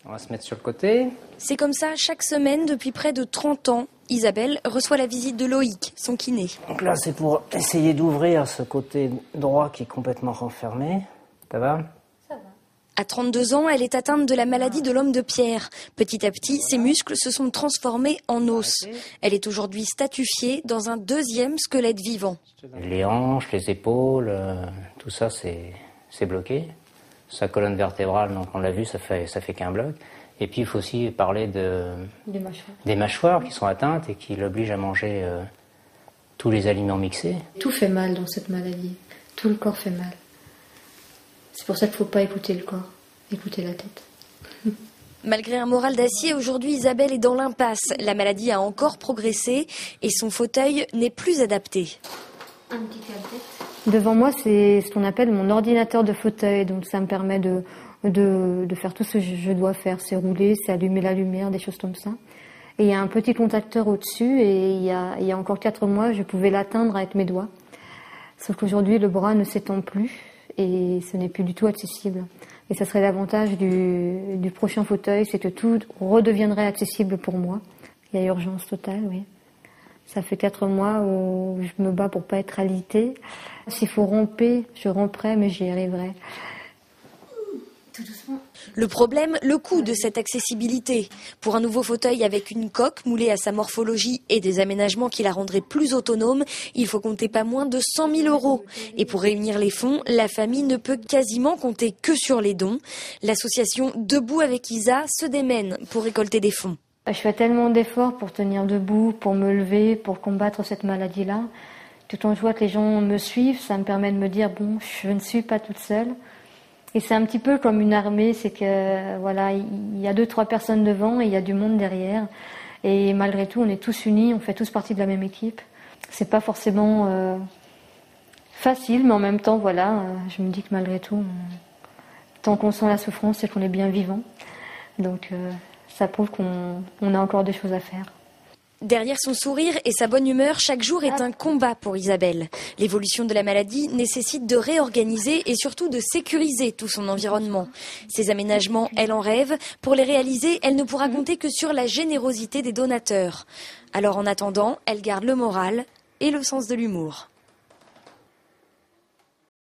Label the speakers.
Speaker 1: On va se mettre sur le côté.
Speaker 2: C'est comme ça, chaque semaine, depuis près de 30 ans, Isabelle reçoit la visite de Loïc, son kiné.
Speaker 1: Donc là, c'est pour essayer d'ouvrir ce côté droit qui est complètement renfermé. Ça va ?
Speaker 2: À 32 ans, elle est atteinte de la maladie de l'homme de pierre. Petit à petit, ses muscles se sont transformés en os. Elle est aujourd'hui statifiée dans un deuxième squelette vivant.
Speaker 1: Les hanches, les épaules, tout ça, c'est bloqué. Sa colonne vertébrale, donc on l'a vu, ça fait qu'un bloc. Et puis il faut aussi parler des mâchoires qui sont atteintes et qui l'obligent à manger tous les aliments mixés.
Speaker 3: Tout fait mal dans cette maladie. Tout le corps fait mal. C'est pour ça qu'il ne faut pas écouter le corps, écouter la tête.
Speaker 2: Malgré un moral d'acier, aujourd'hui Isabelle est dans l'impasse. La maladie a encore progressé et son fauteuil n'est plus adapté.
Speaker 3: Un petit casse-tête. Devant moi, c'est ce qu'on appelle mon ordinateur de fauteuil. Donc ça me permet de faire tout ce que je dois faire. C'est rouler, c'est allumer la lumière, des choses comme ça. Et il y a un petit contacteur au-dessus et il y a encore 4 mois, je pouvais l'atteindre avec mes doigts. Sauf qu'aujourd'hui, le bras ne s'étend plus et ce n'est plus du tout accessible. Et ça serait l'avantage du prochain fauteuil, c'est que tout redeviendrait accessible pour moi. Il y a urgence totale, oui. Ça fait 4 mois où je me bats pour pas être alitée. S'il faut ramper, je ramperai, mais j'y arriverai.
Speaker 2: Tout doucement. Le problème, le coût de cette accessibilité. Pour un nouveau fauteuil avec une coque moulée à sa morphologie et des aménagements qui la rendraient plus autonome, il faut compter pas moins de 100 000 €. Et pour réunir les fonds, la famille ne peut quasiment compter que sur les dons. L'association Debout avec Isa se démène pour récolter des fonds.
Speaker 3: Je fais tellement d'efforts pour tenir debout, pour me lever, pour combattre cette maladie-là. Tout quand je vois que les gens me suivent, ça me permet de me dire, bon, je ne suis pas toute seule. Et c'est un petit peu comme une armée, c'est que voilà, il y a 2-3 personnes devant et il y a du monde derrière. Et malgré tout, on est tous unis, on fait tous partie de la même équipe. C'est pas forcément facile, mais en même temps, voilà, je me dis que malgré tout, tant qu'on sent la souffrance, c'est qu'on est bien vivant. Donc ça prouve qu'on a encore des choses à faire.
Speaker 2: Derrière son sourire et sa bonne humeur, chaque jour est un combat pour Isabelle. L'évolution de la maladie nécessite de réorganiser et surtout de sécuriser tout son environnement. Ces aménagements, elle en rêve. Pour les réaliser, elle ne pourra compter que sur la générosité des donateurs. Alors en attendant, elle garde le moral et le sens de l'humour.